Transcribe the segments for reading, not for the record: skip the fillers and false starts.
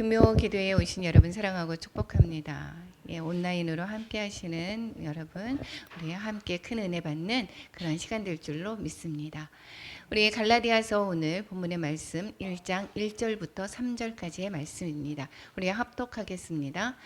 금요 기도에 오신 여러분 사랑하고 축복합니다. 온라인으로 함께 하시는 여러분, 우리 함께 큰 은혜 받는 그런 시간 될 줄로 믿습니다. 우리 갈라디아서 오늘 본문의 말씀 1장 1절부터 3절까지의 말씀입니다. 우리 합독하겠습니다.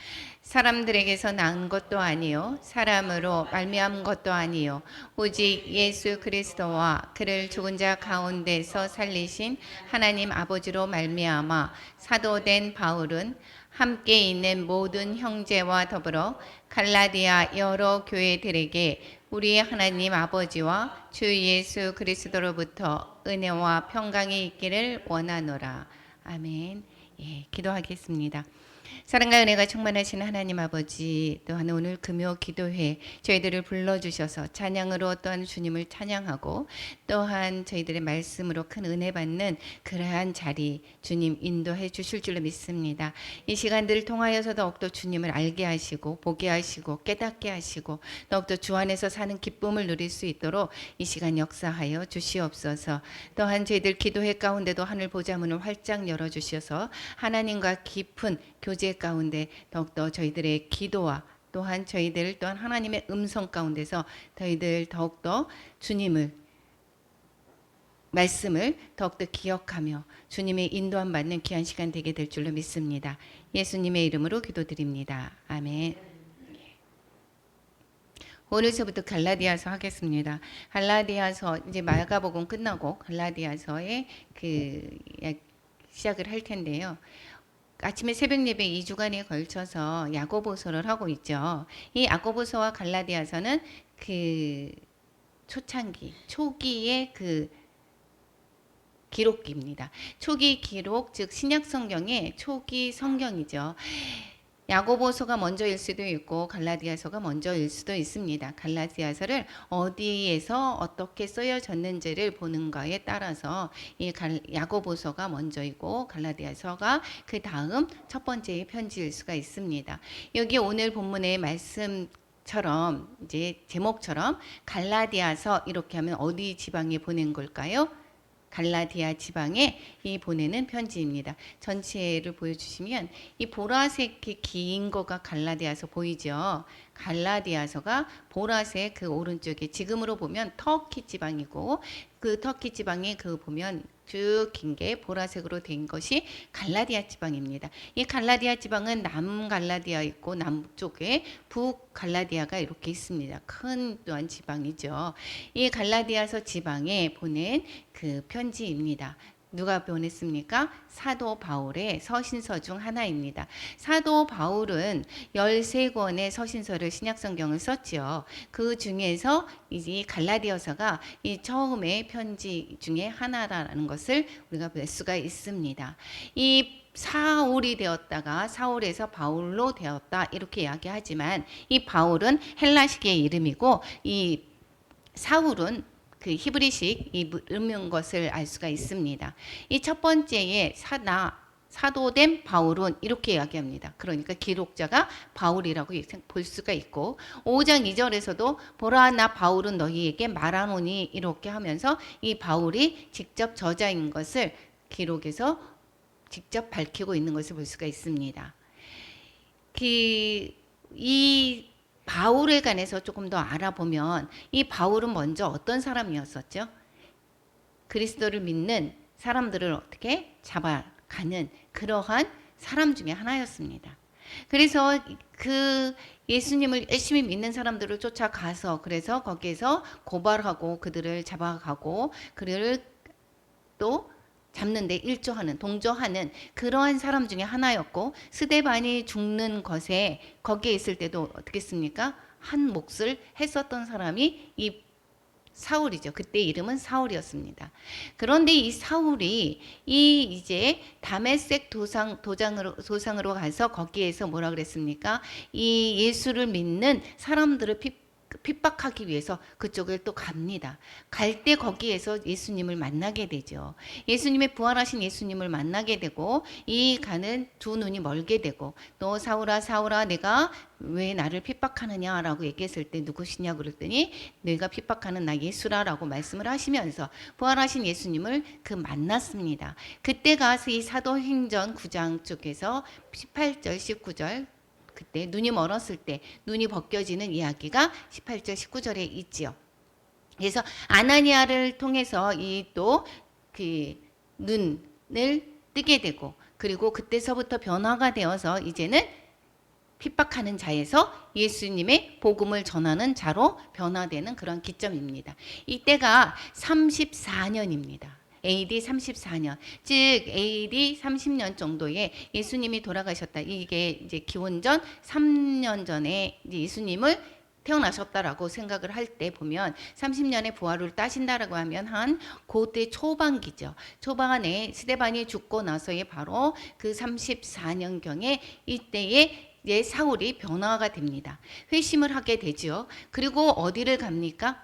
사람들에게서 난 것도 아니요 사람으로 말미암은 것도 아니요 오직 예수 그리스도와 그를 죽은 자 가운데서 살리신 하나님 아버지로 말미암아 사도된 바울은 함께 있는 모든 형제와 더불어 갈라디아 여러 교회들에게 우리 하나님 아버지와 주 예수 그리스도로부터 은혜와 평강이 있기를 원하노라. 아멘. 기도하겠습니다. 사랑과 은혜가 충만하신 하나님 아버지, 또한 오늘 금요 기도회 저희들을 불러주셔서 찬양으로 또한 주님을 찬양하고 또한 저희들의 말씀으로 큰 은혜 받는 그러한 자리 주님 인도해 주실 줄로 믿습니다. 이 시간들을 통하여서 더욱더 주님을 알게 하시고 보게 하시고 깨닫게 하시고 더욱더 주 안에서 사는 기쁨을 누릴 수 있도록 이 시간 역사하여 주시옵소서. 또한 저희들 기도회 가운데도 하늘 보좌문을 활짝 열어주셔서 하나님과 깊은 교제 가운데 더욱더 저희들의 기도와 또한 저희들 또한 하나님의 음성 가운데서 저희들 더욱더 주님을 말씀을 더욱더 기억하며 주님의 인도함 받는 귀한 시간 되게 될 줄로 믿습니다. 예수님의 이름으로 기도드립니다. 아멘. 오늘서부터 갈라디아서 하겠습니다. 갈라디아서 이제 마가복음 끝나고 갈라디아서의 시작을 할 텐데요. 아침에 새벽 예배 2주간에 걸쳐서 야고보서를 하고 있죠. 이 야고보서와 갈라디아서는 초기의 기록입니다. 초기 기록, 즉 신약 성경의 초기 성경이죠. 야고보서가 먼저일 수도 있고 갈라디아서가 먼저일 수도 있습니다. 갈라디아서를 어디에서 어떻게 쓰여졌는지를 보는 거에 따라서 이 야고보서가 먼저이고 갈라디아서가 그 다음 첫 번째의 편지일 수가 있습니다. 여기 오늘 본문의 말씀처럼 이제 제목처럼 갈라디아서 이렇게 하면 어디 지방에 보낸 걸까요? 갈라디아 지방에 이 보내는 편지입니다. 전체를 보여주시면 이 보라색이 긴 거가 갈라디아서 보이죠. 갈라디아서가 보라색 그 오른쪽에 지금으로 보면 터키 지방이고 그 터키 지방에 보면 쭉 긴 게 보라색으로 된 것이 갈라디아 지방입니다. 이 갈라디아 지방은 남갈라디아 있고 남쪽에 북갈라디아가 이렇게 있습니다. 큰 또한 지방이죠. 이 갈라디아서 지방에 보낸 그 편지입니다. 누가 보냈습니까? 사도 바울의 서신서 중 하나입니다. 사도 바울은 13권의 서신서를 신약성경을 썼지요. 그 중에서 이 갈라디아서가 이 처음의 편지 중에 하나라는 것을 우리가 볼 수가 있습니다. 이 사울이 되었다가 사울에서 바울로 되었다 이렇게 이야기하지만 이 바울은 헬라식의 이름이고 이 사울은 히브리식 이름인 것을 알 수가 있습니다. 이 첫 번째의 사도된 바울은 이렇게 이야기합니다. 그러니까 기록자가 바울이라고 볼 수가 있고 5장 2절에서도 보라 나 바울은 너희에게 말하노니 이렇게 하면서 이 바울이 직접 저자인 것을 기록에서 직접 밝히고 있는 것을 볼 수가 있습니다. 이 바울에 관해서 조금 더 알아보면 이 바울은 먼저 어떤 사람이었었죠? 그리스도를 믿는 사람들을 어떻게 잡아가는 그러한 사람 중에 하나였습니다. 그래서 예수님을 열심히 믿는 사람들을 쫓아가서 그래서 거기에서 고발하고 그들을 잡아가고 그들을 또 잡는데 동조하는 그러한 사람 중에 하나였고 스데반이 죽는 것에 거기에 있을 때도 어떻게 했습니까? 한 몫을 했었던 사람이 이 사울이죠. 그때 이름은 사울이었습니다. 그런데 이 사울이 이제 다메섹 도상으로 가서 거기에서 뭐라 그랬습니까? 이 예수를 믿는 사람들을 핍박하기 위해서 그쪽을 또 갑니다. 갈 때 거기에서 예수님을 만나게 되죠. 예수님의 부활하신 예수님을 만나게 되고 이 가는 두 눈이 멀게 되고 너 사울아 사울아 내가 왜 나를 핍박하느냐라고 얘기했을 때 누구시냐 그랬더니 내가 핍박하는 나 예수라라고 말씀을 하시면서 부활하신 예수님을 만났습니다. 그때가 이 사도행전 9장 쪽에서 18절 19절 그때 눈이 멀었을 때 눈이 벗겨지는 이야기가 18절 19절에 있지요. 그래서 아나니아를 통해서 이 또 그 눈을 뜨게 되고 그리고 그때서부터 변화가 되어서 이제는 핍박하는 자에서 예수님의 복음을 전하는 자로 변화되는 그런 기점입니다. 이때가 34년입니다. AD 34년, 즉 AD 30년 정도에 예수님이 돌아가셨다. 이게 이제 기원전 3년 전에 이제 예수님을 태어나셨다라고 생각을 할 때 보면 30년의 부활을 따진다라고 하면 한 그때 초반기죠. 초반에 스데반이 죽고 나서의 바로 그 34년경에 이때에 이제 사울이 변화가 됩니다. 회심을 하게 되죠. 그리고 어디를 갑니까?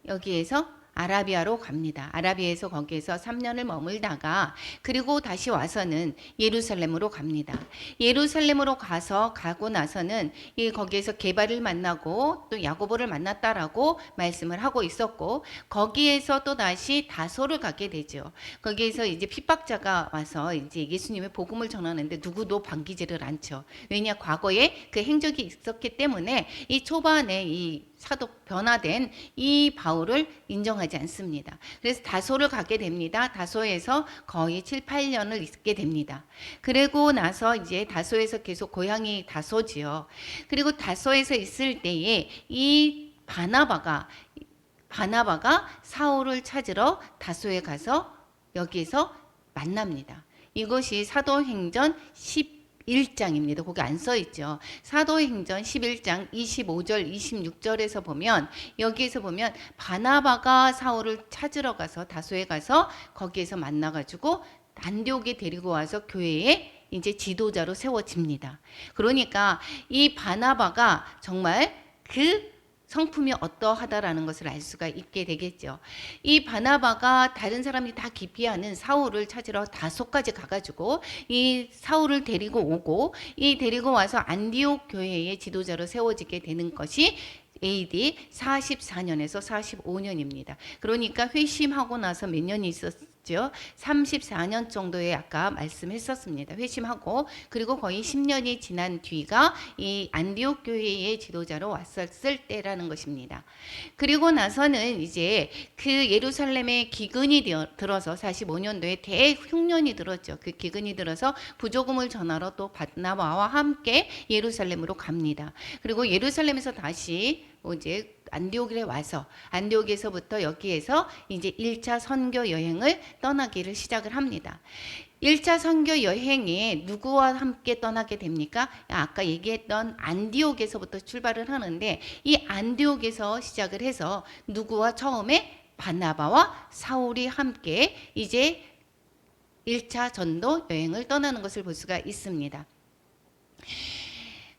여기에서 아라비아로 갑니다. 아라비아에서 거기에서 3년을 머물다가 그리고 다시 와서는 예루살렘으로 갑니다. 예루살렘으로 가고 나서는 거기에서 게바를 만나고 또 야고보를 만났다라고 말씀을 하고 있었고 거기에서 또 다시 다소를 가게 되죠. 거기에서 이제 핍박자가 와서 이제 예수님의 복음을 전하는데 누구도 반기지를 않죠. 왜냐 과거에 그 행적이 있었기 때문에 이 초반에 이 사도 변화된 이 바울을 인정하지 않습니다. 그래서 다소를 가게 됩니다. 다소에서 거의 7, 8년을 있게 됩니다. 그리고 나서 이제 다소에서 계속 고향이 다소지요. 그리고 다소에서 있을 때에 이 바나바가 사울을 찾으러 다소에 가서 여기에서 만납니다. 이것이 사도행전 11장입니다. 거기 안 써 있죠. 사도행전 11장 25절 26절에서 보면 여기에서 보면 바나바가 사울을 찾으러 가서 다소에 가서 거기에서 만나가지고 안디옥에 데리고 와서 교회에 이제 지도자로 세워집니다. 그러니까 이 바나바가 정말 그 성품이 어떠하다라는 것을 알 수가 있게 되겠죠. 이 바나바가 다른 사람이 다 기피하는 사울을 찾으러 다소까지 가가지고 이 사울을 데리고 오고 이 데리고 와서 안디옥 교회의 지도자로 세워지게 되는 것이 AD 44년에서 45년입니다. 그러니까 회심하고 나서 몇 년이 있었죠? 34년 정도에 아까 말씀했었습니다. 회심하고 그리고 거의 10년이 지난 뒤가 이 안디옥 교회의 지도자로 왔었을 때라는 것입니다. 그리고 나서는 이제 그 예루살렘에 기근이 들어서 45년도에 대흉년이 들었죠. 그 기근이 들어서 부조금을 전하러 또 바나바와 함께 예루살렘으로 갑니다. 그리고 예루살렘에서 다시 이제 안디옥에 와서 안디옥에서부터 여기에서 이제 1차 선교 여행을 떠나기를 시작을 합니다. 1차 선교 여행에 누구와 함께 떠나게 됩니까? 아까 얘기했던 안디옥에서부터 출발을 하는데 이 안디옥에서 시작을 해서 누구와 처음에 바나바와 사울이 함께 이제 1차 전도 여행을 떠나는 것을 볼 수가 있습니다.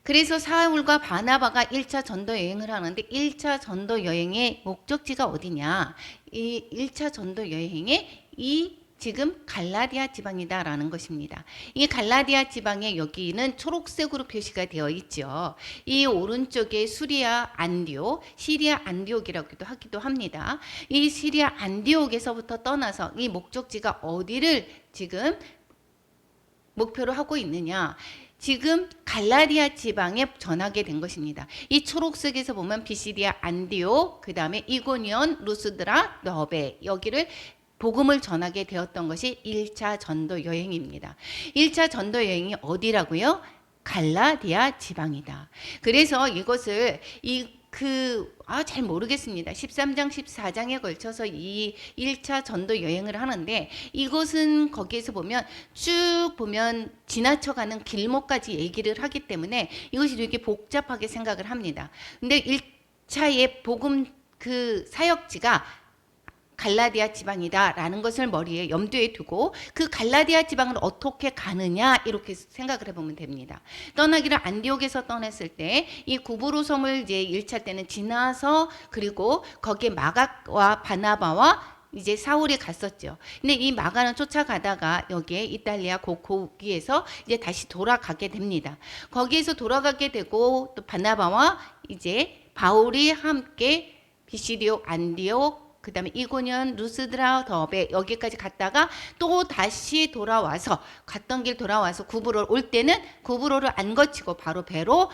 그래서 사울과 바나바가 1차 전도 여행을 하는데 1차 전도 여행의 목적지가 어디냐? 이 1차 전도 여행에 이 지금 갈라디아 지방이다라는 것입니다. 이 갈라디아 지방에 여기는 초록색으로 표시가 되어 있죠. 이 오른쪽에 시리아 안디옥이라고도 하기도 합니다. 이 시리아 안디옥에서부터 떠나서 이 목적지가 어디를 지금 목표로 하고 있느냐? 지금 갈라디아 지방에 전하게 된 것입니다. 이 초록색에서 보면 비시디아 안디옥, 그 다음에 이고니온, 루스드라, 너베 여기를 복음을 전하게 되었던 것이 1차 전도 여행입니다. 1차 전도 여행이 어디라고요? 갈라디아 지방이다. 그래서 이것을 잘 모르겠습니다. 13장, 14장에 걸쳐서 이 1차 전도 여행을 하는데 이것은 거기에서 보면 쭉 보면 지나쳐가는 길목까지 얘기를 하기 때문에 이것이 되게 복잡하게 생각을 합니다. 근데 1차의 복음 그 사역지가 갈라디아 지방이다라는 것을 머리에 염두에 두고 그 갈라디아 지방을 어떻게 가느냐 이렇게 생각을 해보면 됩니다. 떠나기를 안디옥에서 떠났을 때 이 구브로 섬을 이제 1차 때는 지나서 그리고 거기에 마가와 바나바와 이제 사울이 갔었죠. 근데 이 마가는 쫓아가다가 여기에 이탈리아 거기에서 이제 다시 돌아가게 됩니다. 거기에서 돌아가게 되고 또 바나바와 이제 바울이 함께 비시디오 안디옥 그 다음에 이고니온, 루스드라, 더베 여기까지 갔다가 또 다시 돌아와서 갔던 길 돌아와서 구브로 올 때는 구브로를 안 거치고 바로 배로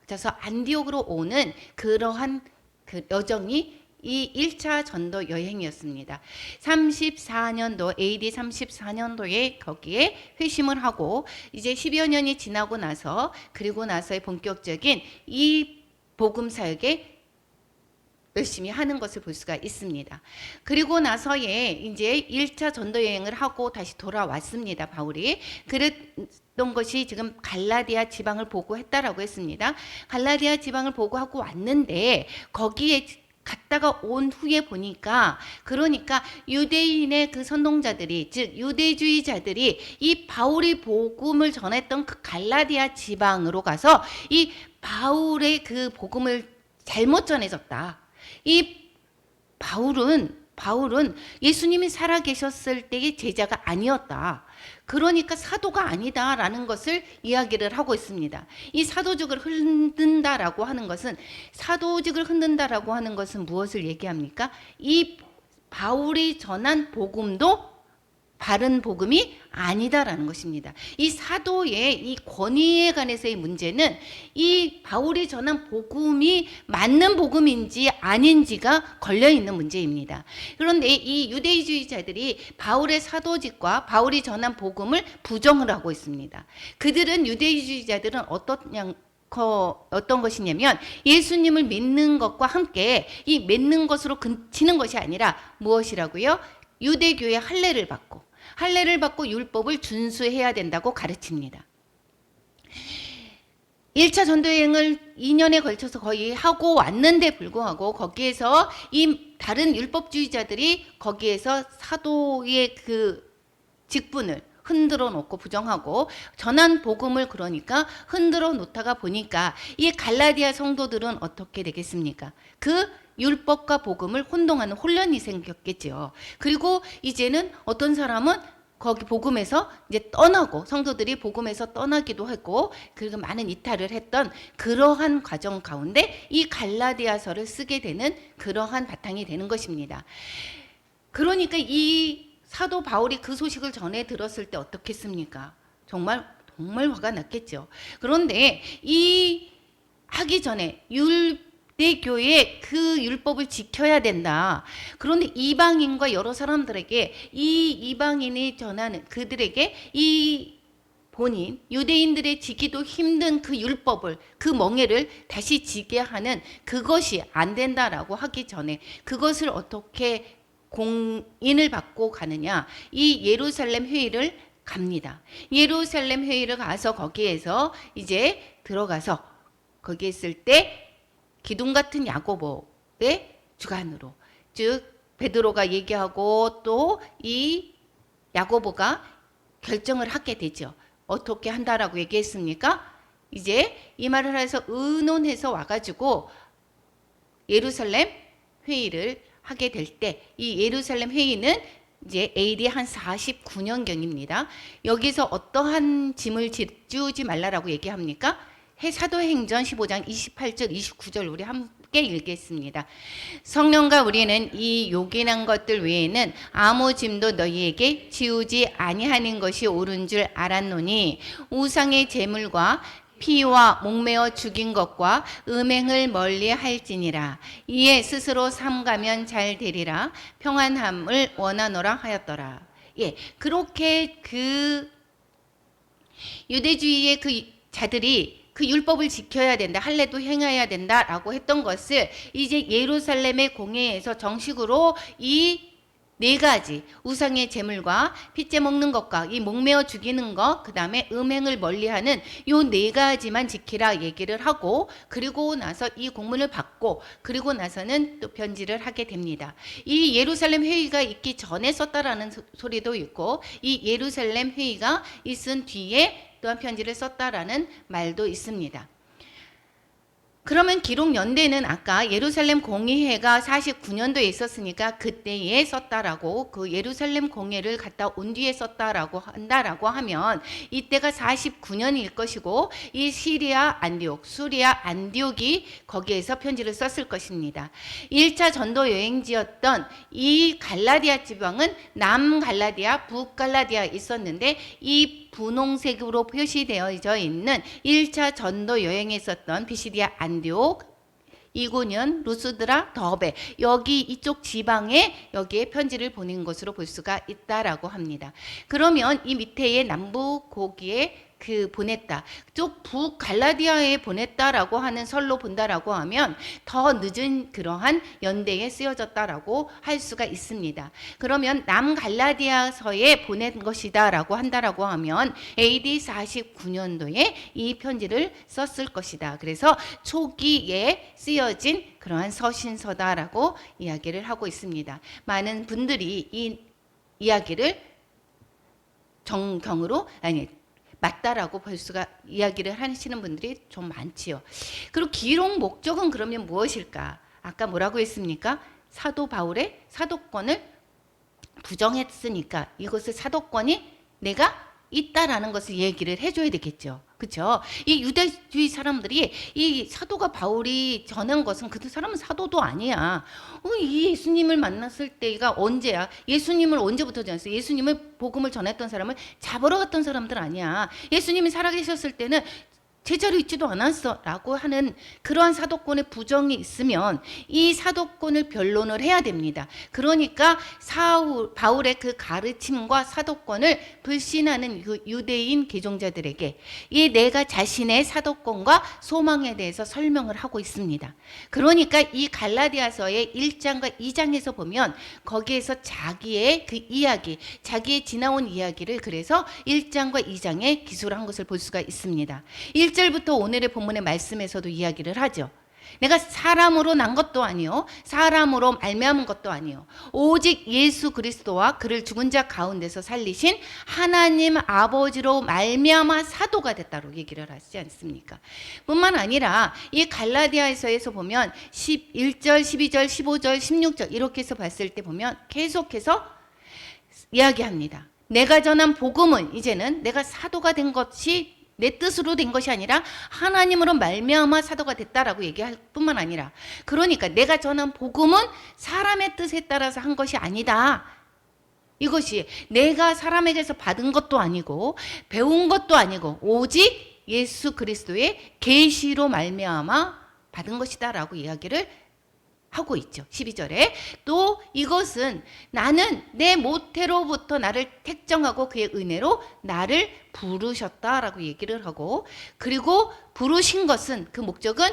그래서 안디옥으로 오는 그러한 그 여정이 이 1차 전도 여행이었습니다. 34년도 AD 34년도에 거기에 회심을 하고 이제 10여 년이 지나고 나서 그리고 나서의 본격적인 이 복음 사역에 열심히 하는 것을 볼 수가 있습니다. 그리고 나서에 이제 1차 전도 여행을 하고 다시 돌아왔습니다. 바울이. 그랬던 것이 지금 갈라디아 지방을 보고했다라고 했습니다. 갈라디아 지방을 보고하고 왔는데 거기에 갔다가 온 후에 보니까 그러니까 유대인의 그 선동자들이 즉 유대주의자들이 이 바울이 복음을 전했던 그 갈라디아 지방으로 가서 이 바울의 그 복음을 잘못 전해졌다. 이 바울은 예수님이 살아계셨을 때의 제자가 아니었다. 그러니까 사도가 아니다라는 것을 이야기를 하고 있습니다. 이 사도직을 흔든다라고 하는 것은 무엇을 얘기합니까? 이 바울이 전한 복음도 바른 복음이 아니다라는 것입니다. 이 사도의 이 권위에 관해서의 문제는 이 바울이 전한 복음이 맞는 복음인지 아닌지가 걸려있는 문제입니다. 그런데 이 유대주의자들이 바울의 사도직과 바울이 전한 복음을 부정을 하고 있습니다. 유대주의자들은 어떤 것이냐면 예수님을 믿는 것과 함께 이 믿는 것으로 그치는 것이 아니라 무엇이라고요? 유대교의 할례를 받고 율법을 준수해야 된다고 가르칩니다. 1차 전도여행을 2년에 걸쳐서 거의 하고 왔는데 불구하고 거기에서 이 다른 율법주의자들이 거기에서 사도의 그 직분을 흔들어 놓고 부정하고 전한 복음을 그러니까 흔들어 놓다가 보니까 이 갈라디아 성도들은 어떻게 되겠습니까? 그 율법과 복음을 혼동하는 혼란이 생겼겠죠. 그리고 이제는 어떤 사람은 거기 복음에서 이제 떠나고 성도들이 복음에서 떠나기도 했고 그리고 많은 이탈을 했던 그러한 과정 가운데 이 갈라디아서를 쓰게 되는 그러한 바탕이 되는 것입니다. 그러니까 이 사도 바울이 그 소식을 전해 들었을 때 어떻겠습니까? 정말 화가 났겠죠. 그런데 이 하기 전에 유대교의 그 율법을 지켜야 된다. 그런데 이방인과 여러 사람들에게 이 이방인이 전하는 그들에게 이 본인 유대인들의 지기도 힘든 그 율법을 그 멍에를 다시 지게 하는 그것이 안 된다라고 하기 전에 그것을 어떻게 공인을 받고 가느냐 이 예루살렘 회의를 갑니다. 예루살렘 회의를 가서 거기에서 이제 들어가서 거기 있을 때 기둥 같은 야고보의 주관으로 즉 베드로가 얘기하고 또 이 야고보가 결정을 하게 되죠. 어떻게 한다라고 얘기했습니까? 이제 이 말을 해서 의논해서 와가지고 예루살렘 회의를 하게 될 때 이 예루살렘 회의는 이제 AD 한 49년경입니다. 여기서 어떠한 짐을 지우지 말라라고 얘기합니까? 사도행전 15장 28절 29절 우리 함께 읽겠습니다. 성령과 우리는 이 요긴한 것들 외에는 아무 짐도 너희에게 지우지 아니하는 것이 옳은 줄 알았노니 우상의 제물과 피와 목매어 죽인 것과 음행을 멀리 할지니라. 이에 스스로 삼가면 잘 되리라. 평안함을 원하노라 하였더라. 예, 그렇게 그 유대주의의 그 자들이 그 율법을 지켜야 된다, 할례도 행해야 된다라고 했던 것을 이제 예루살렘의 공회에서 정식으로 이 네 가지 우상의 제물과 핏째 먹는 것과 이 목매어 죽이는 것, 그 다음에 음행을 멀리하는 요 네 가지만 지키라 얘기를 하고, 그리고 나서 이 공문을 받고 그리고 나서는 또 편지를 하게 됩니다. 이 예루살렘 회의가 있기 전에 썼다라는 소리도 있고, 이 예루살렘 회의가 있은 뒤에 또한 편지를 썼다라는 말도 있습니다. 그러면 기록 연대는 아까 예루살렘 공의회가 49년도에 있었으니까 그때에 썼다라고, 그 예루살렘 공회를 갔다 온 뒤에 썼다라고 한다라고 하면 이때가 49년일 것이고, 이 시리아 안디옥, 수리아 안디옥이 거기에서 편지를 썼을 것입니다. 1차 전도 여행지였던 이 갈라디아 지방은 남갈라디아, 북갈라디아 있었는데, 이 분홍색으로 표시되어져 있는 1차 전도 여행에 있었던 피시디아 안디옥, 이고년, 루스드라, 더베, 여기 이쪽 지방에 여기에 편지를 보낸 것으로 볼 수가 있다라고 합니다. 그러면 이 밑에의 남부 고기에 그 보냈다, 쪽 북갈라디아에 보냈다라고 하는 설로 본다라고 하면 더 늦은 그러한 연대에 쓰여졌다라고 할 수가 있습니다. 그러면 남갈라디아서에 보낸 것이다라고 한다라고 하면 AD 49년도에 이 편지를 썼을 것이다. 그래서 초기에 쓰여진 그러한 서신서다라고 이야기를 하고 있습니다. 많은 분들이 이 이야기를 정경으로 맞다라고 볼 수가 이야기를 하시는 분들이 좀 많지요. 그리고 기록 목적은 그러면 무엇일까? 아까 뭐라고 했습니까? 사도 바울의 사도권을 부정했으니까 이것을 사도권이 내가 있다라는 것을 얘기를 해줘야 되겠죠. 그렇죠? 이 유대주의 사람들이 이 사도가 바울이 전한 것은 그 사람은 사도도 아니야. 이 예수님을 만났을 때가 언제야? 예수님을 언제부터 전했어? 예수님을 복음을 전했던 사람을 잡으러 갔던 사람들 아니야. 예수님이 살아계셨을 때는 제자로 있지도 않았어 라고 하는 그러한 사도권의 부정이 있으면 이 사도권을 변론을 해야 됩니다. 그러니까 바울의 그 가르침과 사도권을 불신하는 그 유대인 개종자들에게 이 내가 자신의 사도권과 소망에 대해서 설명을 하고 있습니다. 그러니까 이 갈라디아서의 1장과 2장에서 보면 거기에서 자기의 그 이야기, 자기의 지나온 이야기를 그래서 1장과 2장에 기술한 것을 볼 수가 있습니다. 1절부터 오늘의 본문의 말씀에서도 이야기를 하죠. 내가 사람으로 난 것도 아니요, 사람으로 말미암은 것도 아니요, 오직 예수 그리스도와 그를 죽은 자 가운데서 살리신 하나님 아버지로 말미암아 사도가 됐다고 얘기를 하시지 않습니까? 뿐만 아니라 이 갈라디아서에서 보면 11절, 12절, 15절, 16절 이렇게 해서 봤을 때 보면 계속해서 이야기합니다. 내가 전한 복음은 이제는 내가 사도가 된 것이 내 뜻으로 된 것이 아니라 하나님으로 말미암아 사도가 됐다라고 얘기할 뿐만 아니라, 그러니까 내가 전한 복음은 사람의 뜻에 따라서 한 것이 아니다. 이것이 내가 사람에게서 받은 것도 아니고 배운 것도 아니고 오직 예수 그리스도의 계시로 말미암아 받은 것이다라고 이야기를 하고 있죠. 12절에 또 이것은 나는 내 모태로부터 나를 택정하고 그의 은혜로 나를 부르셨다라고 얘기를 하고, 그리고 부르신 것은 그 목적은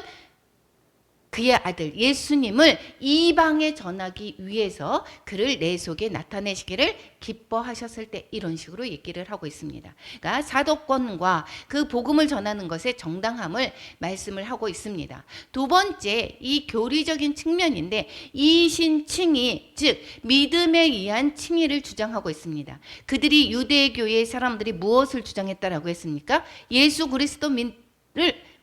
그의 아들 예수님을 이방에 전하기 위해서 그를 내 속에 나타내시기를 기뻐하셨을 때, 이런 식으로 얘기를 하고 있습니다. 그러니까 사도권과 그 복음을 전하는 것의 정당함을 말씀을 하고 있습니다. 두 번째, 이 교리적인 측면인데 이신칭의, 즉 믿음에 의한 칭의를 주장하고 있습니다. 그들이 유대교의 사람들이 무엇을 주장했다라고 했습니까? 예수 그리스도를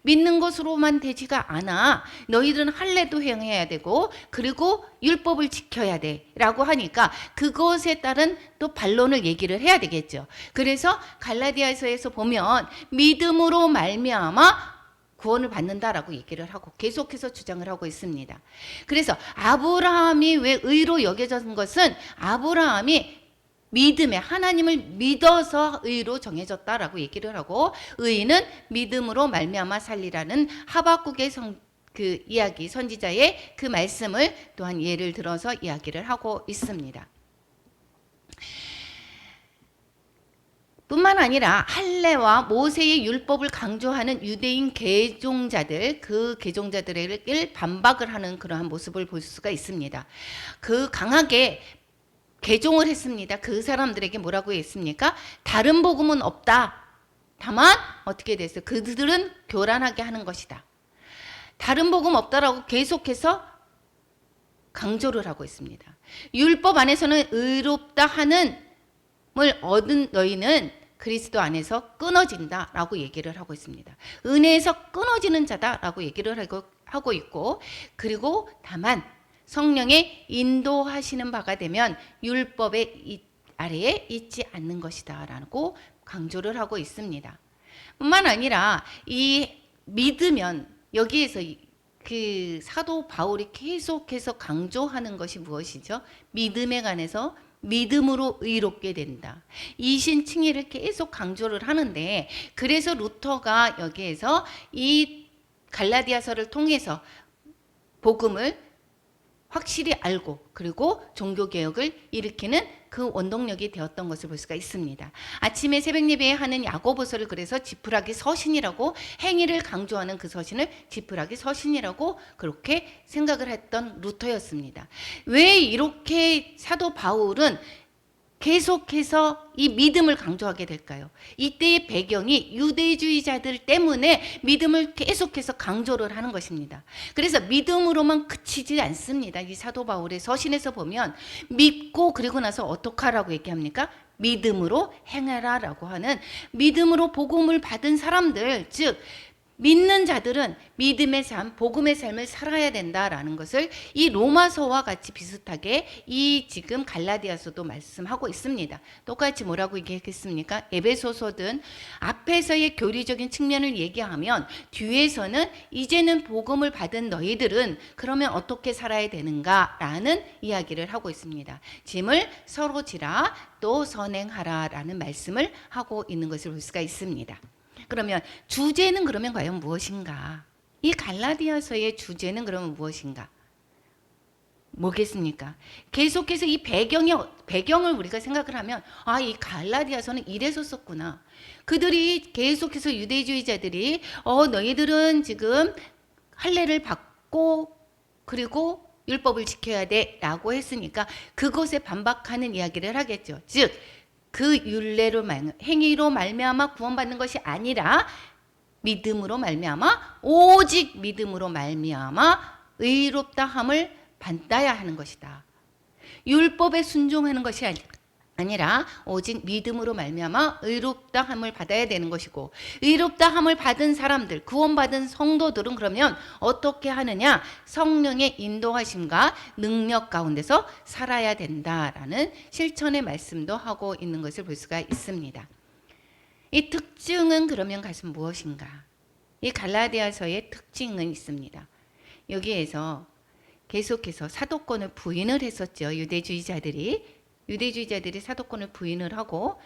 믿는 것으로만 되지가 않아. 너희들은 할례도 행해야 되고 그리고 율법을 지켜야 돼 라고 하니까 그것에 따른 또 반론을 얘기를 해야 되겠죠. 그래서 갈라디아서에서 보면 믿음으로 말미암아 구원을 받는다라고 얘기를 하고 계속해서 주장을 하고 있습니다. 그래서 아브라함이 왜 의로 여겨진 것은 아브라함이 믿음에 하나님을 믿어서 의로 정해졌다라고 얘기를 하고, 의인은 믿음으로 말미암아 살리라는 하박국의 그 이야기, 선지자의 그 말씀을 또한 예를 들어서 이야기를 하고 있습니다. 뿐만 아니라 할례와 모세의 율법을 강조하는 유대인 개종자들, 그 개종자들을 반박을 하는 그러한 모습을 볼 수가 있습니다. 그 강하게 개종을 했습니다. 그 사람들에게 뭐라고 했습니까? 다른 복음은 없다. 다만 어떻게 됐어요? 그들은 교란하게 하는 것이다. 다른 복음 없다라고 계속해서 강조를 하고 있습니다. 율법 안에서는 의롭다 하는 을 얻은 너희는 그리스도 안에서 끊어진다라고 얘기를 하고 있습니다. 은혜에서 끊어지는 자다라고 얘기를 하고 있고, 그리고 다만 성령의 인도하시는 바가 되면 율법의 아래에 있지 않는 것이다라고 강조를 하고 있습니다. 뿐만 아니라 이 믿으면 여기에서 그 사도 바울이 계속해서 강조하는 것이 무엇이죠? 믿음에 관해서 믿음으로 의롭게 된다. 이신칭의를 계속 강조를 하는데, 그래서 루터가 여기에서 이 갈라디아서를 통해서 복음을 확실히 알고 그리고 종교개혁을 일으키는 그 원동력이 되었던 것을 볼 수가 있습니다. 아침에 새벽 예배에 하는 야고보서를 그래서 지푸라기 서신이라고, 행위를 강조하는 그 서신을 지푸라기 서신이라고 그렇게 생각을 했던 루터였습니다. 왜 이렇게 사도 바울은 계속해서 이 믿음을 강조하게 될까요? 이때의 배경이 유대주의자들 때문에 믿음을 계속해서 강조를 하는 것입니다. 그래서 믿음으로만 그치지 않습니다. 이 사도 바울의 서신에서 보면 믿고 그리고 나서 어떻게 하라고 얘기합니까? 믿음으로 행하라 라고 하는, 믿음으로 복음을 받은 사람들, 즉 믿는 자들은 믿음의 삶, 복음의 삶을 살아야 된다라는 것을 이 로마서와 같이 비슷하게 이 지금 갈라디아서도 말씀하고 있습니다. 똑같이 뭐라고 얘기했습니까? 에베소서든 앞에서의 교리적인 측면을 얘기하면 뒤에서는 이제는 복음을 받은 너희들은 그러면 어떻게 살아야 되는가라는 이야기를 하고 있습니다. 짐을 서로 지라 또 선행하라라는 말씀을 하고 있는 것을 볼 수가 있습니다. 그러면 주제는 그러면 과연 무엇인가? 이 갈라디아서의 주제는 그러면 무엇인가? 뭐겠습니까? 계속해서 이 배경을 우리가 생각을 하면, 아, 이 갈라디아서는 이래서 썼구나. 그들이 계속해서 유대주의자들이 너희들은 지금 할례를 받고 그리고 율법을 지켜야 돼 라고 했으니까 그것에 반박하는 이야기를 하겠죠. 즉 그 율례로 행위로 말미암아 구원받는 것이 아니라 믿음으로 말미암아, 오직 믿음으로 말미암아 의롭다함을 받아야 하는 것이다. 율법에 순종하는 것이 아니라 오직 믿음으로 말미암아 의롭다함을 받아야 되는 것이고, 의롭다함을 받은 사람들, 구원받은 성도들은 그러면 어떻게 하느냐? 성령의 인도하심과 능력 가운데서 살아야 된다라는 실천의 말씀도 하고 있는 것을 볼 수가 있습니다. 이 특징은 그러면 가슴 무엇인가? 이 갈라디아서의 특징은 있습니다. 여기에서 계속해서 사도권을 부인을 했었죠. 유대주의자들이 사도권을 부인을 하고,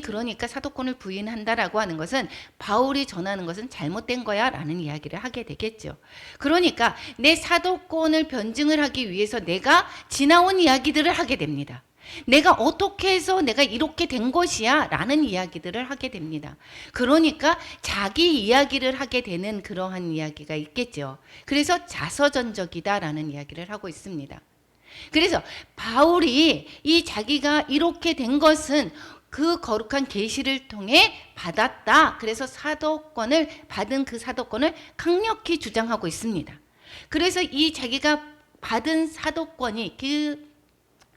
그러니까 사도권을 부인한다라고 하는 것은 바울이 전하는 것은 잘못된 거야 라는 이야기를 하게 되겠죠. 그러니까 내 사도권을 변증을 하기 위해서 내가 지나온 이야기들을 하게 됩니다. 내가 어떻게 해서 내가 이렇게 된 것이야 라는 이야기들을 하게 됩니다. 그러니까 자기 이야기를 하게 되는 그러한 이야기가 있겠죠. 그래서 자서전적이다 라는 이야기를 하고 있습니다. 그래서 바울이 이 자기가 이렇게 된 것은 그 거룩한 계시를 통해 받았다. 그래서 사도권을 받은 그 사도권을 강력히 주장하고 있습니다. 그래서 이 자기가 받은 사도권이 그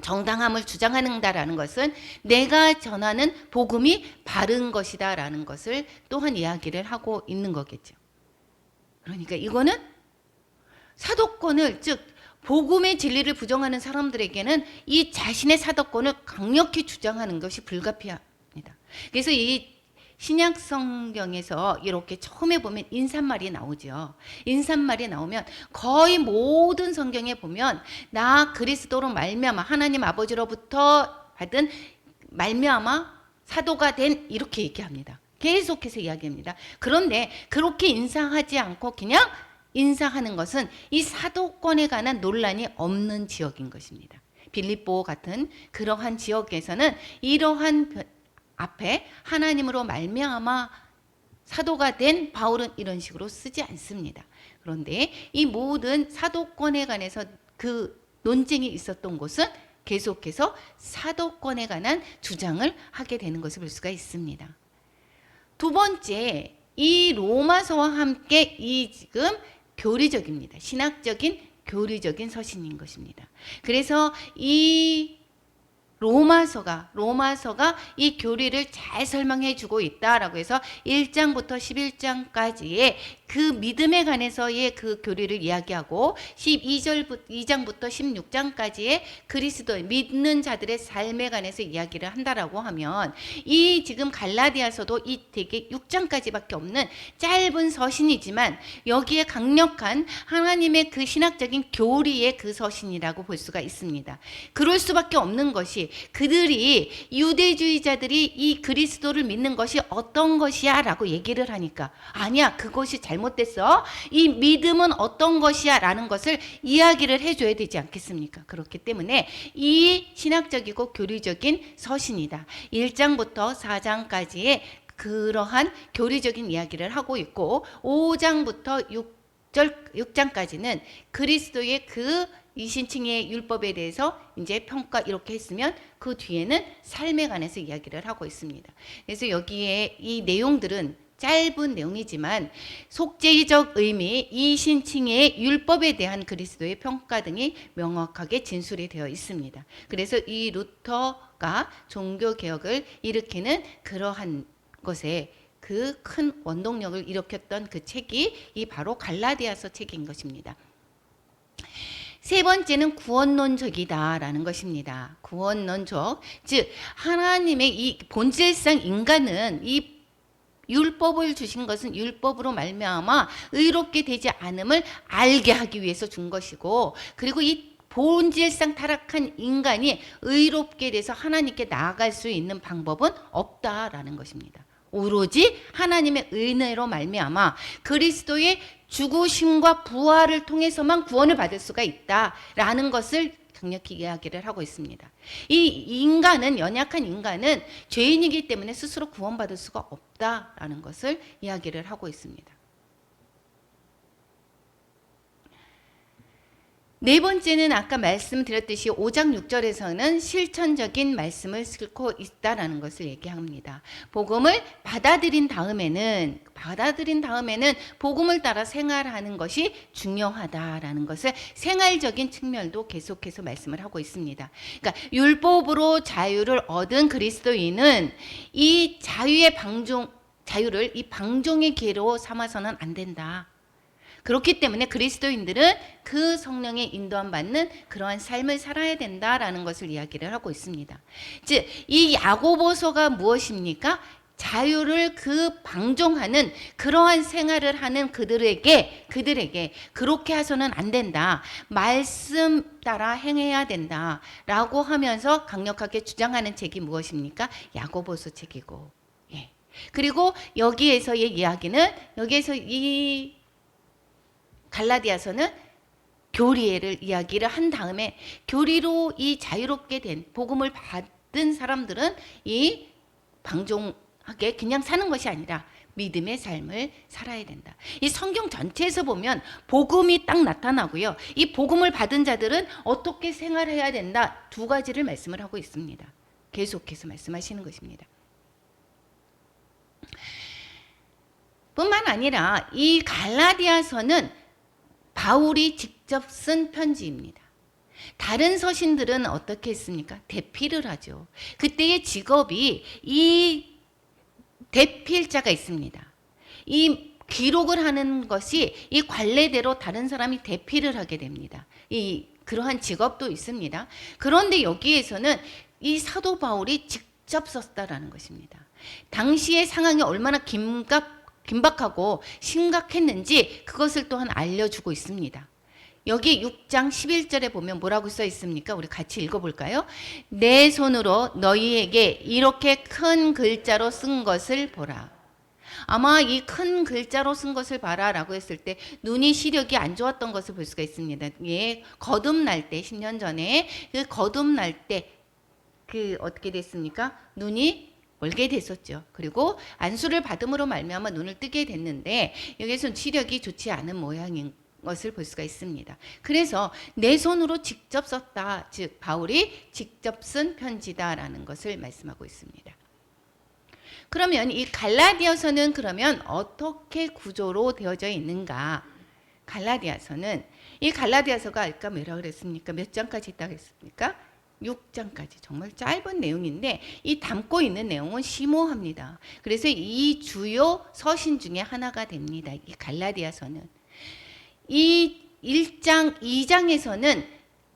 정당함을 주장하는다라는 것은 내가 전하는 복음이 바른 것이다라는 것을 또한 이야기를 하고 있는 거겠죠. 그러니까 이거는 사도권을, 즉 복음의 진리를 부정하는 사람들에게는 이 자신의 사도권을 강력히 주장하는 것이 불가피합니다. 그래서 이 신약 성경에서 이렇게 처음에 보면 인사말이 나오죠. 인사말이 나오면 거의 모든 성경에 보면 나 그리스도로 말미암아 하나님 아버지로부터 받은 말미암아 사도가 된, 이렇게 얘기합니다. 계속해서 이야기합니다. 그런데 그렇게 인사하지 않고 그냥 인사하는 것은 이 사도권에 관한 논란이 없는 지역인 것입니다. 빌립보 같은 그러한 지역에서는 이러한 앞에 하나님으로 말미암아 사도가 된 바울은 이런 식으로 쓰지 않습니다. 그런데 이 모든 사도권에 관해서 그 논쟁이 있었던 곳은 계속해서 사도권에 관한 주장을 하게 되는 것을 볼 수가 있습니다. 두 번째, 이 로마서와 함께 이 지금 교리적입니다. 신학적인 교리적인 서신인 것입니다. 그래서 이 로마서가 이 교리를 잘 설명해 주고 있다라고 해서 1장부터 11장까지의 그 믿음에 관해서의 그 교리를 이야기하고 2장부터 16장까지의 그리스도의 믿는 자들의 삶에 관해서 이야기를 한다라고 하면 이 지금 갈라디아서도 이 되게 6장까지밖에 없는 짧은 서신이지만 여기에 강력한 하나님의 그 신학적인 교리의 그 서신이라고 볼 수가 있습니다. 그럴 수밖에 없는 것이 그들이 유대주의자들이 이 그리스도를 믿는 것이 어떤 것이야 라고 얘기를 하니까 아니야 그것이 잘못됐어 이 믿음은 어떤 것이야 라는 것을 이야기를 해줘야 되지 않겠습니까? 그렇기 때문에 이 신학적이고 교리적인 서신이다. 1장부터 4장까지의 그러한 교리적인 이야기를 하고 있고 5장부터 6장까지는 그리스도의 그 이신칭의 율법에 대해서 이제 평가 이렇게 했으면 그 뒤에는 삶에 관해서 이야기를 하고 있습니다. 그래서 여기에 이 내용들은 짧은 내용이지만 속죄적 의미, 이신칭의 율법에 대한 그리스도의 평가 등이 명확하게 진술이 되어 있습니다. 그래서 이 루터가 종교개혁을 일으키는 그러한 것에 그 큰 원동력을 일으켰던 그 책이 이 바로 갈라디아서 책인 것입니다. 세 번째는 구원론적이다라는 것입니다. 구원론적, 즉 하나님의 이 본질상 인간은 이 율법을 주신 것은 율법으로 말미암아 의롭게 되지 않음을 알게 하기 위해서 준 것이고, 그리고 이 본질상 타락한 인간이 의롭게 돼서 하나님께 나아갈 수 있는 방법은 없다라는 것입니다. 오로지 하나님의 은혜로 말미암아 그리스도의 죽으심과 부활을 통해서만 구원을 받을 수가 있다라는 것을 강력히 이야기를 하고 있습니다. 이 인간은, 연약한 인간은 죄인이기 때문에 스스로 구원받을 수가 없다라는 것을 이야기를 하고 있습니다. 네 번째는 아까 말씀드렸듯이 5장 6절에서는 실천적인 말씀을 싣고 있다라는 것을 얘기합니다. 복음을 받아들인 다음에는 복음을 따라 생활하는 것이 중요하다라는 것을 생활적인 측면도 계속해서 말씀을 하고 있습니다. 그러니까 율법으로 자유를 얻은 그리스도인은 이 자유를 이 방종의 기회로 삼아서는 안 된다. 그렇기 때문에 그리스도인들은 그 성령의 인도함 받는 그러한 삶을 살아야 된다라는 것을 이야기를 하고 있습니다. 즉, 이 야고보서가 무엇입니까? 자유를 그 방종하는 그러한 생활을 하는 그들에게 그렇게 해서는 안 된다. 말씀 따라 행해야 된다라고 하면서 강력하게 주장하는 책이 무엇입니까? 야고보서 책이고. 예. 그리고 여기에서의 이야기는 이 갈라디아서는 교리를 이야기를 한 다음에 교리로 이 자유롭게 된 복음을 받은 사람들은 이 방종하게 그냥 사는 것이 아니라 믿음의 삶을 살아야 된다. 이 성경 전체에서 보면 복음이 딱 나타나고요. 이 복음을 받은 자들은 어떻게 생활해야 된다. 두 가지를 말씀을 하고 있습니다. 계속해서 말씀하시는 것입니다. 뿐만 아니라 이 갈라디아서는 바울이 직접 쓴 편지입니다. 다른 서신들은 어떻게 했습니까? 대필을 하죠. 그때의 직업이 이 대필자가 있습니다. 이 기록을 하는 것이 이 관례대로 다른 사람이 대필을 하게 됩니다. 그러한 직업도 있습니다. 그런데 여기에서는 이 사도 바울이 직접 썼다라는 것입니다. 당시의 상황이 얼마나 긴박하고 심각했는지 그것을 또한 알려주고 있습니다. 여기 6장 11절에 보면 뭐라고 써 있습니까? 우리 같이 읽어볼까요? 내 손으로 너희에게 이렇게 큰 글자로 쓴 것을 보라. 아마 이 큰 글자로 쓴 것을 봐라 라고 했을 때 눈이 시력이 안 좋았던 것을 볼 수가 있습니다. 예, 거듭날 때 10년 전에 그 거듭날 때 어떻게 됐습니까? 눈이 멀게 됐었죠. 그리고 안수를 받음으로 말미암아 눈을 뜨게 됐는데 여기서 시력이 좋지 않은 모양인 것을 볼 수가 있습니다. 그래서 내 손으로 직접 썼다, 즉 바울이 직접 쓴 편지다라는 것을 말씀하고 있습니다. 그러면 이 갈라디아서는 그러면 어떻게 구조로 되어져 있는가? 갈라디아서는 이 갈라디아서가 아까 뭐라 그랬습니까? 몇 장까지 있다고 했습니까? 6장까지 정말 짧은 내용인데 이 담고 있는 내용은 심오합니다. 그래서 이 주요 서신 중에 하나가 됩니다. 이 갈라디아서는. 이 1장, 2장에서는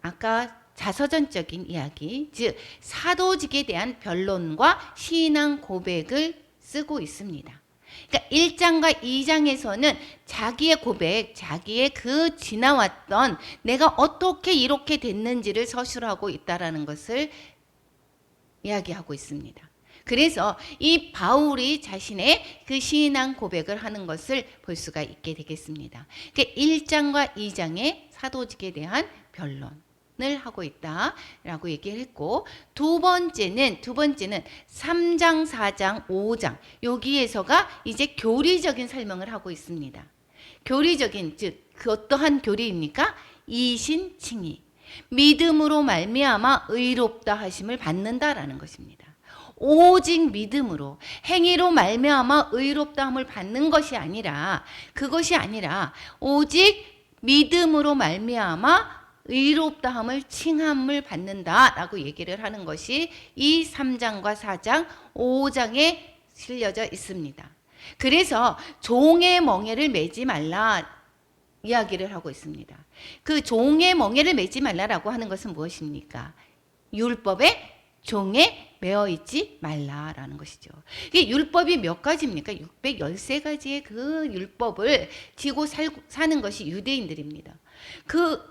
아까 자서전적인 이야기, 즉 사도직에 대한 변론과 신앙 고백을 쓰고 있습니다. 그러니까 1장과 2장에서는 자기의 고백, 자기의 그 지나왔던 내가 어떻게 이렇게 됐는지를 서술하고 있다라는 것을 이야기하고 있습니다. 그래서 이 바울이 자신의 그 신앙 고백을 하는 것을 볼 수가 있게 되겠습니다. 그러니까 1장과 2장의 사도직에 대한 변론을 하고 있다라고 얘기를 했고, 두 번째는 3장, 4장, 5장 여기에서가 이제 교리적인 설명을 하고 있습니다. 교리적인, 즉 그 어떠한 교리입니까? 이신칭의, 믿음으로 말미암아 의롭다 하심을 받는다라는 것입니다. 오직 믿음으로, 행위로 말미암아 의롭다함을 받는 것이 아니라, 그것이 아니라 오직 믿음으로 말미암아 의롭다함을 칭함을 받는다라고 얘기를 하는 것이 이 3장과 4장, 5장에 실려져 있습니다. 그래서 종의 멍에를 매지 말라 이야기를 하고 있습니다. 그 종의 멍에를 매지 말라라고 하는 것은 무엇입니까? 율법에 종에 매어 있지 말라라는 것이죠. 이게 율법이 몇 가지입니까? 613가지의 그 율법을 지고 사는 것이 유대인들입니다. 그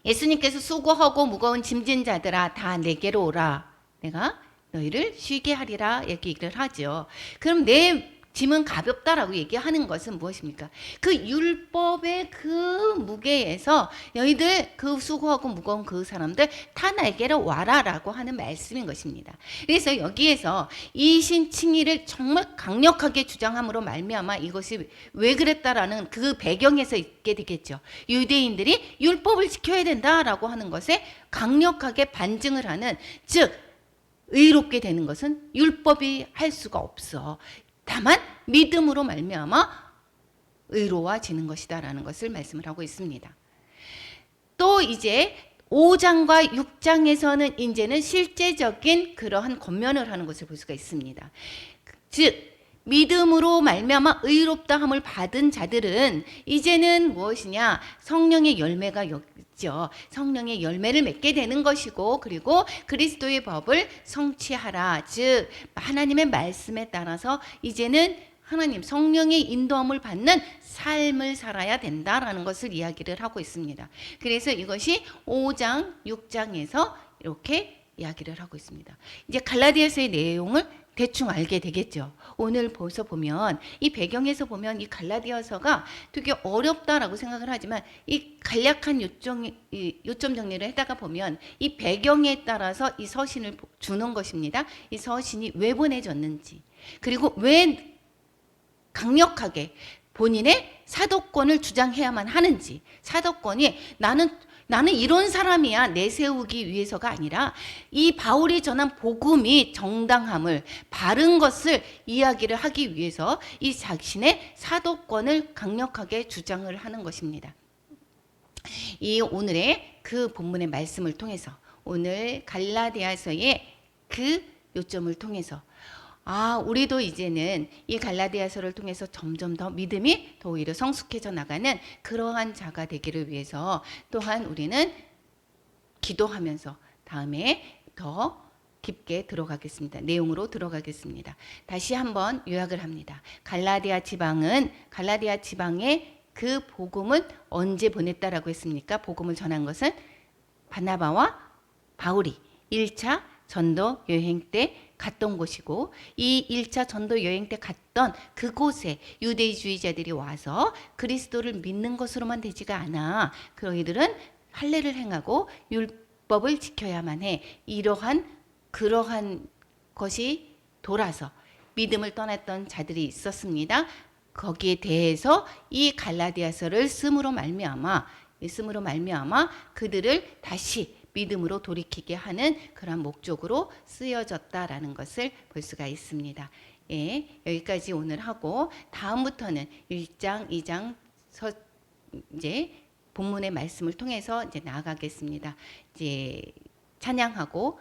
예수님께서 수고하고 무거운 짐진 자들아 다 내게로 오라. 내가 너희를 쉬게 하리라 얘기를 하죠. 그럼 내 짐은 가볍다라고 얘기하는 것은 무엇입니까? 그 율법의 그 무게에서 너희들 그 수고하고 무거운 그 사람들 다 나에게로 와라라고 하는 말씀인 것입니다. 그래서 여기에서 이신칭의를 정말 강력하게 주장함으로 말미암아 이것이 왜 그랬다라는 그 배경에서 있게 되겠죠. 유대인들이 율법을 지켜야 된다라고 하는 것에 강력하게 반증을 하는, 즉 의롭게 되는 것은 율법이 할 수가 없어. 다만 믿음으로 말미암아 의로워지는 것이다라는 것을 말씀을 하고 있습니다. 또 이제 5장과 6장에서는 이제는 실제적인 그러한 권면을 하는 것을 볼 수가 있습니다. 즉 믿음으로 말미암아 의롭다함을 받은 자들은 이제는 무엇이냐? 성령의 열매가 있죠. 성령의 열매를 맺게 되는 것이고, 그리고 그리스도의 법을 성취하라. 즉 하나님의 말씀에 따라서 이제는 하나님 성령의 인도함을 받는 삶을 살아야 된다라는 것을 이야기를 하고 있습니다. 그래서 이것이 5장, 6장에서 이렇게 이야기를 하고 있습니다. 이제 갈라디아서의 내용을 대충 알게 되겠죠. 오늘 벌써 보면 이 배경에서 보면 이 갈라디아서가 되게 어렵다라고 생각을 하지만 이 간략한 요점 정리를 해다가 보면 이 배경에 따라서 이 서신을 주는 것입니다. 이 서신이 왜 보내졌는지, 그리고 왜 강력하게 본인의 사도권을 주장해야만 하는지, 사도권이 나는 이런 사람이야 내세우기 위해서가 아니라 이 바울이 전한 복음이 정당함을, 바른 것을 이야기를 하기 위해서 이 자신의 사도권을 강력하게 주장을 하는 것입니다. 이 오늘의 그 본문의 말씀을 통해서, 오늘 갈라디아서의 그 요점을 통해서 우리도 이제는 이 갈라디아서를 통해서 점점 더 믿음이 더 오히려 성숙해져 나가는 그러한 자가 되기를 위해서 또한 우리는 기도하면서 다음에 더 깊게 들어가겠습니다. 내용으로 들어가겠습니다. 다시 한번 요약을 합니다. 갈라디아 지방에 그 복음은 언제 보냈다라고 했습니까? 복음을 전한 것은 바나바와 바울이 1차 전도 여행 때 갔던 곳이고, 이 1차 전도 여행 때 갔던 그곳에 유대주의자들이 와서 그리스도를 믿는 것으로만 되지가 않아. 그러이들은 할례를 행하고 율법을 지켜야만 해. 그러한 것이 돌아서 믿음을 떠났던 자들이 있었습니다. 거기에 대해서 이 갈라디아서를 쓰므로 말미암아 그들을 다시 믿음으로 돌이키게 하는 그런 목적으로 쓰여졌다라는 것을 볼 수가 있습니다. 예, 여기까지 오늘 하고 다음부터는 1장, 2장 이제 본문의 말씀을 통해서 이제 나아가겠습니다. 이제 찬양하고